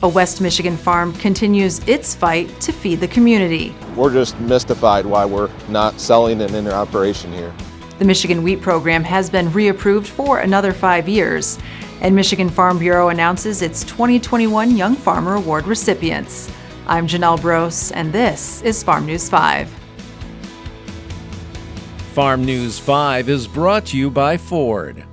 A West Michigan farm continues its fight to feed the community. We're just mystified why we're not selling and in operation here. The Michigan Wheat Program has been reapproved for another 5 years, and Michigan Farm Bureau announces its 2021 Young Farmer Award recipients. I'm Janelle Brose, and this is Farm News 5. Farm News 5 is brought to you by Ford.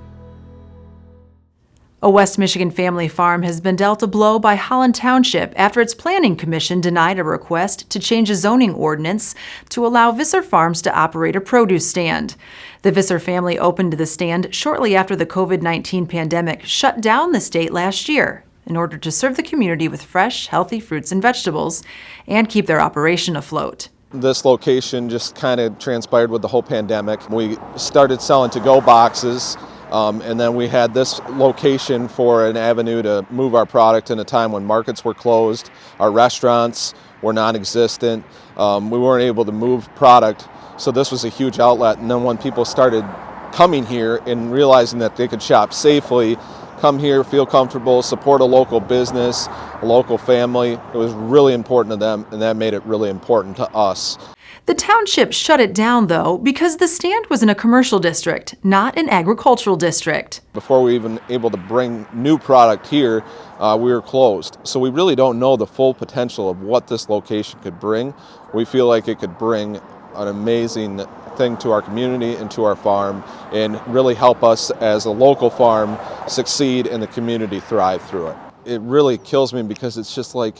A West Michigan family farm has been dealt a blow by Holland Township after its planning commission denied a request to change a zoning ordinance to allow Visser Farms to operate a produce stand. The Visser family opened the stand shortly after the COVID-19 pandemic shut down the state last year in order to serve the community with fresh, healthy fruits and vegetables and keep their operation afloat. This location just kind of transpired with the whole pandemic. We started selling to-go boxes. And then we had this location for an avenue to move our product in a time when markets were closed, our restaurants were non-existent, we weren't able to move product, so this was a huge outlet. And then when people started coming here and realizing that they could shop safely, come here, feel comfortable, support a local business, a local family, it was really important to them, and that made it really important to us. The township shut it down, though, because the stand was in a commercial district, not an agricultural district. Before we even able to bring new product here, we were closed. So we really don't know the full potential of what this location could bring. We feel like it could bring an amazing thing to our community and to our farm and really help us as a local farm succeed and the community thrive through it. It really kills me because it's just like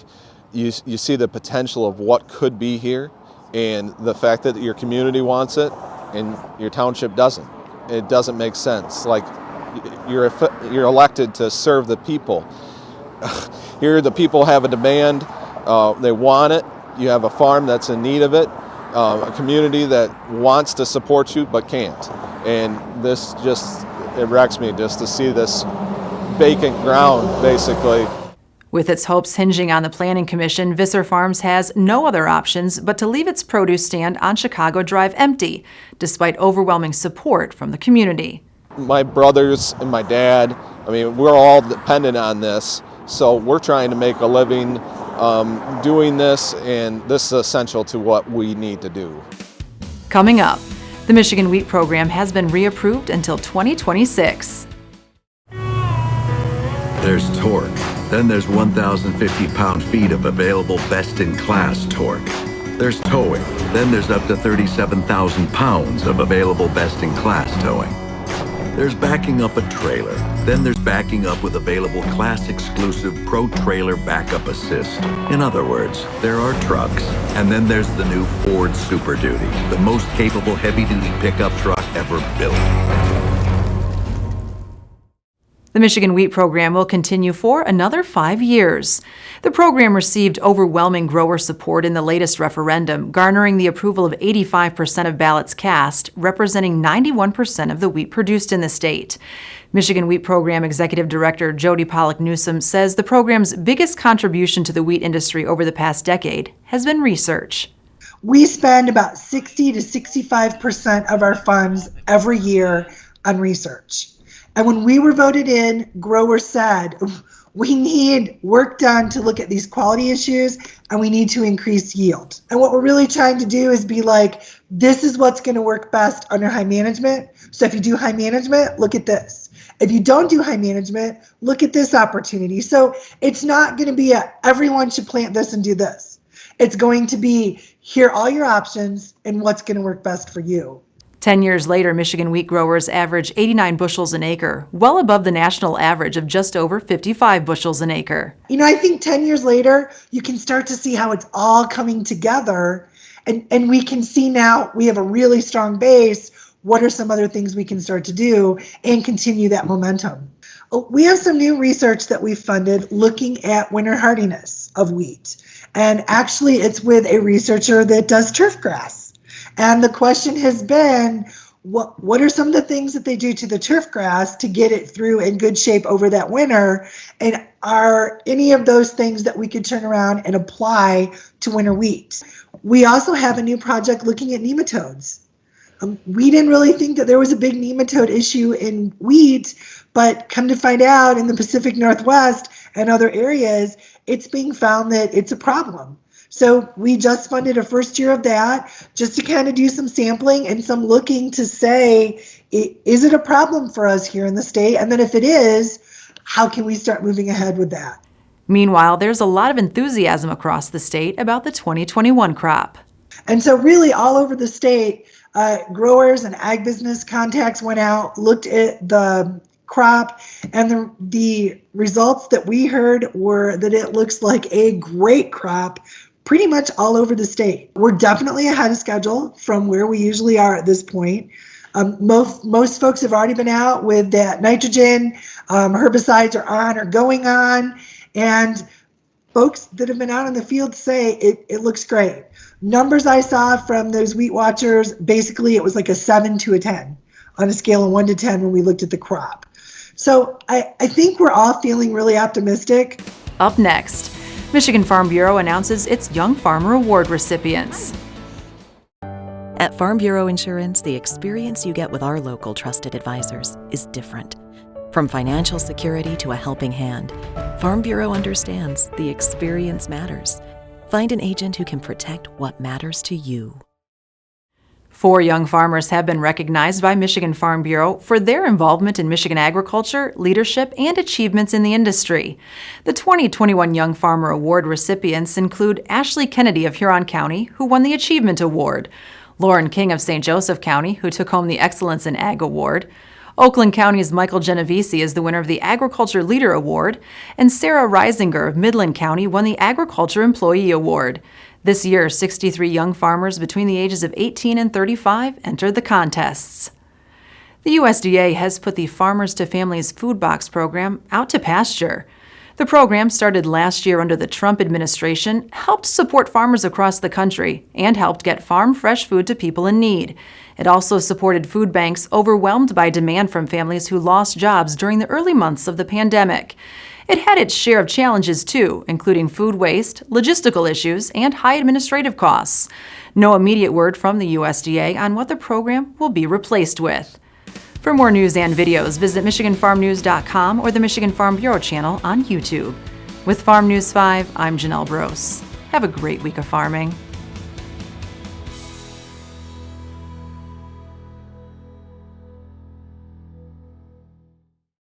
you see the potential of what could be here. And the fact that your community wants it and your township doesn't. It doesn't make sense. Like, you're elected to serve the people. Here the people have a demand, they want it. You have a farm that's in need of it, a community that wants to support you but can't. And this just, it wrecks me just to see this vacant ground, basically. With its hopes hinging on the Planning Commission, Visser Farms has no other options but to leave its produce stand on Chicago Drive empty, despite overwhelming support from the community. My brothers and my dad, we're all dependent on this, so we're trying to make a living doing this, and this is essential to what we need to do. Coming up, the Michigan Wheat Program has been reapproved until 2026. There's torque. Then there's 1,050 pound-feet of available best-in-class torque. There's towing. Then there's up to 37,000 pounds of available best-in-class towing. There's backing up a trailer. Then there's backing up with available class-exclusive Pro Trailer Backup Assist. In other words, there are trucks. And then there's the new Ford Super Duty, the most capable heavy-duty pickup truck ever built. The Michigan Wheat Program will continue for another 5 years. The program received overwhelming grower support in the latest referendum, garnering the approval of 85% of ballots cast, representing 91% of the wheat produced in the state. Michigan Wheat Program Executive Director Jody Pollok-Newsom says the program's biggest contribution to the wheat industry over the past decade has been research. We spend about 60 to 65% of our funds every year on research. And when we were voted in, growers said, we need work done to look at these quality issues, and we need to increase yield. And what we're really trying to do is be like, this is what's going to work best under high management. So if you do high management, look at this. If you don't do high management, look at this opportunity. So it's not going to be everyone should plant this and do this. It's going to be, here are all your options and what's going to work best for you. 10 years later, Michigan wheat growers average 89 bushels an acre, well above the national average of just over 55 bushels an acre. I think 10 years later, you can start to see how it's all coming together, and we can see now we have a really strong base. What are some other things we can start to do and continue that momentum? We have some new research that we've funded looking at winter hardiness of wheat. And actually, it's with a researcher that does turf grass. And the question has been, what are some of the things that they do to the turf grass to get it through in good shape over that winter? And are any of those things that we could turn around and apply to winter wheat? We also have a new project looking at nematodes. We didn't really think that there was a big nematode issue in wheat, but come to find out in the Pacific Northwest and other areas, it's being found that it's a problem. So we just funded a first year of that just to kind of do some sampling and some looking to say, is it a problem for us here in the state? And then if it is, how can we start moving ahead with that? Meanwhile, there's a lot of enthusiasm across the state about the 2021 crop. And so really all over the state, growers and ag business contacts went out, looked at the crop, and the results that we heard were that it looks like a great crop pretty much all over the state. We're definitely ahead of schedule from where we usually are at this point. Most folks have already been out with that nitrogen, herbicides are on or going on, and folks that have been out in the field say it looks great. Numbers I saw from those wheat watchers, basically it was like a 7 to a 10 on a scale of 1 to 10 when we looked at the crop. So I think we're all feeling really optimistic. Up next, Michigan Farm Bureau announces its Young Farmer Award recipients. At Farm Bureau Insurance, the experience you get with our local trusted advisors is different. From financial security to a helping hand, Farm Bureau understands the experience matters. Find an agent who can protect what matters to you. 4 young farmers have been recognized by Michigan Farm Bureau for their involvement in Michigan agriculture, leadership, and achievements in the industry. The 2021 Young Farmer Award recipients include Ashley Kennedy of Huron County, who won the Achievement Award, Lauren King of St. Joseph County, who took home the Excellence in Ag Award. Oakland County's Michael Genovese is the winner of the Agriculture Leader Award, and Sarah Reisinger of Midland County won the Agriculture Employee Award. This year, 63 young farmers between the ages of 18 and 35 entered the contests. The USDA has put the Farmers to Families Food Box program out to pasture. The program, started last year under the Trump administration, helped support farmers across the country and helped get farm fresh food to people in need. It also supported food banks overwhelmed by demand from families who lost jobs during the early months of the pandemic. It had its share of challenges too, including food waste, logistical issues, and high administrative costs. No immediate word from the USDA on what the program will be replaced with. For more news and videos, visit MichiganFarmNews.com or the Michigan Farm Bureau channel on YouTube. With Farm News 5, I'm Janelle Brose. Have a great week of farming.